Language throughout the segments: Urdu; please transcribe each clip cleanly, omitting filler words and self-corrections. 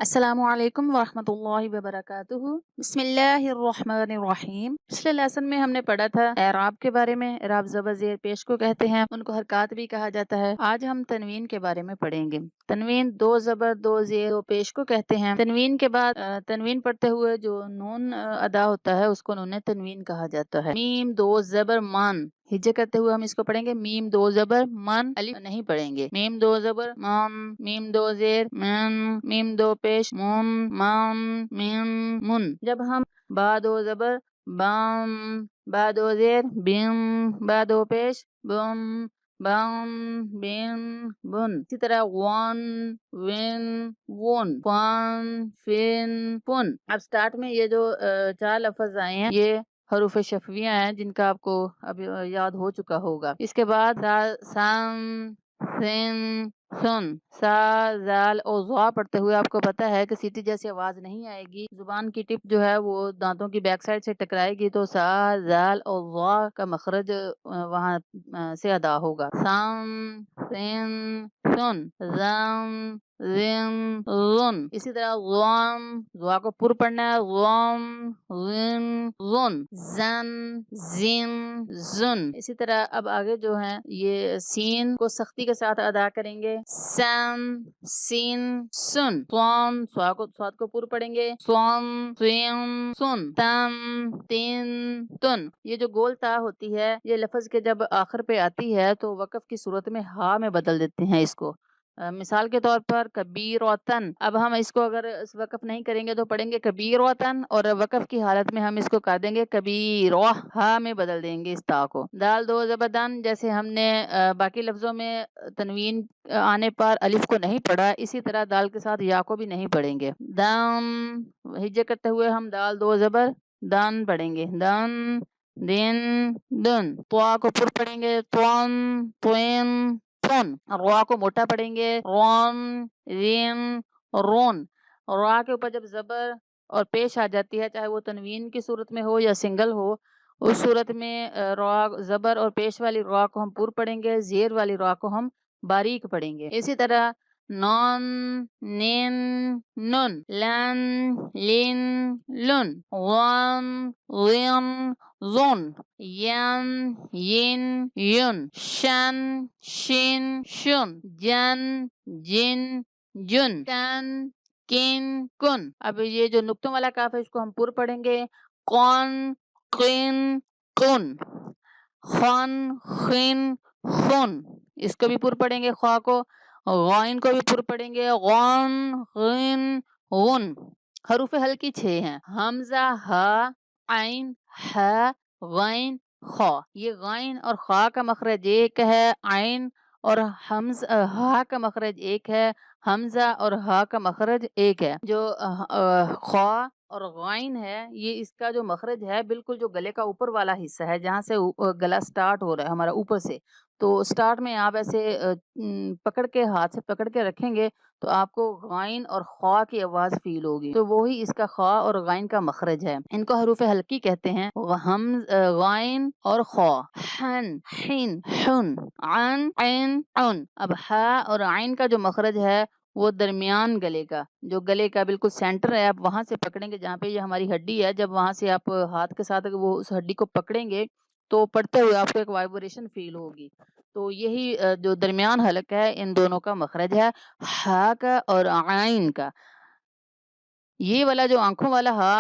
السلام علیکم ورحمۃ اللہ وبرکاتہ۔ بسم اللہ الرحمن الرحیم۔ پچھلے لیسن میں ہم نے پڑھا تھا اعراب کے بارے میں۔ اعراب زبر زیر پیش کو کہتے ہیں، ان کو حرکات بھی کہا جاتا ہے۔ آج ہم تنوین کے بارے میں پڑھیں گے۔ تنوین دو زبر دو زیر دو پیش کو کہتے ہیں۔ تنوین کے بعد تنوین پڑھتے ہوئے جو نون ادا ہوتا ہے اس کو نون تنوین کہا جاتا ہے۔ میم دو زبر مان، ہجے کرتے ہوئے ہم اس کو پڑھیں گے۔ میم دو زبر من، الف نہیں پڑھیں گے۔ میم دو زبر مان، میم دو زیر من، میم دو پیش مون، مان، میم من۔ جب ہم با دو زبر بام، با دو زیر بیم، با دو پیش بم، بام، بیم، بن۔ اسی طرح وان، وین، ون، فان، فین، فن۔ اب سٹارٹ میں یہ جو چار لفظ آئے ہیں یہ حروف شفویہ ہیں جن کا آپ کو اب یاد ہو چکا ہوگا۔ اس کے بعد سام، سین، سن، سا، زال اور زوا پڑھتے ہوئے آپ کو پتا ہے کہ سیٹی جیسی آواز نہیں آئے گی، زبان کی ٹپ جو ہے وہ دانتوں کی بیک سائڈ سے ٹکرائے گی تو سا، زال اور زوا کا مخرج وہاں سے ادا ہوگا۔ سام، سین، سن، زام، زم، زن۔ اسی طرح زوام، زوا کو پر پڑھنا ہے، زوام، زم، زن، زن، زم، زن۔ اسی طرح اب آگے جو ہے یہ سین کو سختی کے ساتھ ادا کریں گے، سام، سین، سن۔ سوام، سواد کو پر پڑھیں گے، سوام، سویم، سن، تم، تین، تن۔ یہ جو گول تا ہوتی ہے یہ لفظ کے جب آخر پہ آتی ہے تو وقف کی صورت میں ہا میں بدل دیتے ہیں اس کو۔ مثال کے طور پر کبیر وطن، اب ہم اس کو اگر وقف نہیں کریں گے تو پڑھیں گے کبیر وطن، اور وقف کی حالت میں ہم اس کو کر دیں گے کبیر، ہا میں بدل دیں گے اس تا کو۔ دال دو زبردن، جیسے ہم نے باقی لفظوں میں تنوین آنے پر الف کو نہیں پڑھا اسی طرح دال کے ساتھ یا کو بھی نہیں پڑھیں گے۔ دم، ہجے کرتے ہوئے ہم دال دو زبر دن پڑھیں گے، دن، دن، دن۔ طوا کو پر پڑھیں گے، توم، تویم، تون۔ روا کو موٹا پڑھیں گے، روم، ریم، رون۔ را کے اوپر جب زبر اور پیش آ جاتی ہے چاہے وہ تنوین کی صورت میں ہو یا سنگل ہو، اس صورت میں را زبر اور پیش والی را کو ہم پر پڑھیں گے، زیر والی را کو ہم باریک پڑھیں گے۔ اسی طرح نون، نین، نن، لن، لن، لن، غن، غن، زن، ین، ین، یون، شن، شن، شن، جن، جن، جن، کن، کن، کن۔ اب یہ جو نقطوں والا کاف ہے اس کو ہم پر پڑھیں گے، قن، قن، قن، خن، خن، خن۔ اس کو بھی پر پڑھیں گے، خواہ کو، غائن کو بھی پر پڑھیں گے، غن، غن، غن۔ حروف حلقی 6 ہیں، حمزہ، ہا، عین، ح، غین، خا۔ یہ غین اور خا کا مخرج ایک ہے، عین اور ہا کا مخرج ایک ہے، حمزہ اور ہا کا مخرج ایک ہے۔ جو خا اور غائن ہے یہ اس کا جو مخرج ہے بالکل جو گلے کا اوپر والا حصہ ہے جہاں سے گلا سٹارٹ ہو رہا ہے ہمارا اوپر سے، تو سٹارٹ میں آپ ایسے پکڑ کے ہاتھ سے پکڑ کے رکھیں گے تو آپ کو غائن اور خا کی آواز فیل ہوگی، تو وہی اس کا خا اور غائن کا مخرج ہے۔ ان کو حروف حلقی کہتے ہیں، غائن اور خا۔ حن، حین، حن، عن، عین، عن۔ اب ہا اور عین کا جو مخرج ہے وہ درمیان گلے کا، جو گلے کا بالکل سینٹر ہے، آپ وہاں سے پکڑیں گے جہاں پہ یہ ہماری ہڈی ہے، جب وہاں سے آپ ہاتھ کے ساتھ وہ اس ہڈی کو پکڑیں گے تو پڑھتے ہوئے آپ کو ایک وائبریشن فیل ہوگی، تو یہی جو درمیان حلق ہے ان دونوں کا مخرج ہے، ہا کا اور عین کا۔ یہ والا جو آنکھوں والا ہا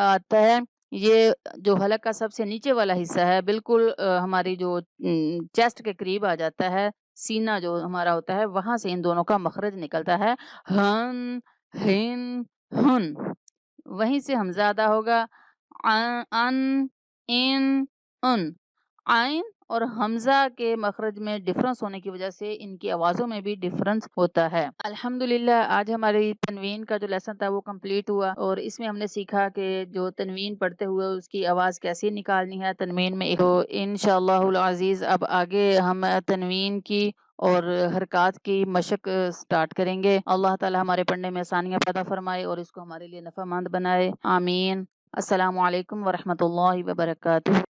آتا ہے یہ جو حلق کا سب سے نیچے والا حصہ ہے بالکل ہماری جو چیسٹ کے قریب آ جاتا ہے، سینہ جو ہمارا ہوتا ہے وہاں سے ان دونوں کا مخرج نکلتا ہے، ہن، ہن، ہن۔ وہیں سے حمزہ ادا ہوگا، ان، ان، ان۔ عین اور حمزہ کے مخرج میں ڈفرنس ہونے کی وجہ سے ان کی آوازوں میں بھی ڈفرنس ہوتا ہے۔ الحمدللہ آج ہماری تنوین کا جو لیسن تھا وہ کمپلیٹ ہوا، اور اس میں ہم نے سیکھا کہ جو تنوین پڑھتے ہوئے اس کی آواز کیسے نکالنی ہے تنوین میں، تو انشاءاللہ العزیز اب آگے ہم تنوین کی اور حرکات کی مشق سٹارٹ کریں گے۔ اللہ تعالی ہمارے پڑھنے میں آسانیاں پیدا فرمائے اور اس کو ہمارے لیے نفع مند بنائے، آمین۔ السلام علیکم ورحمۃ اللہ وبرکاتہ۔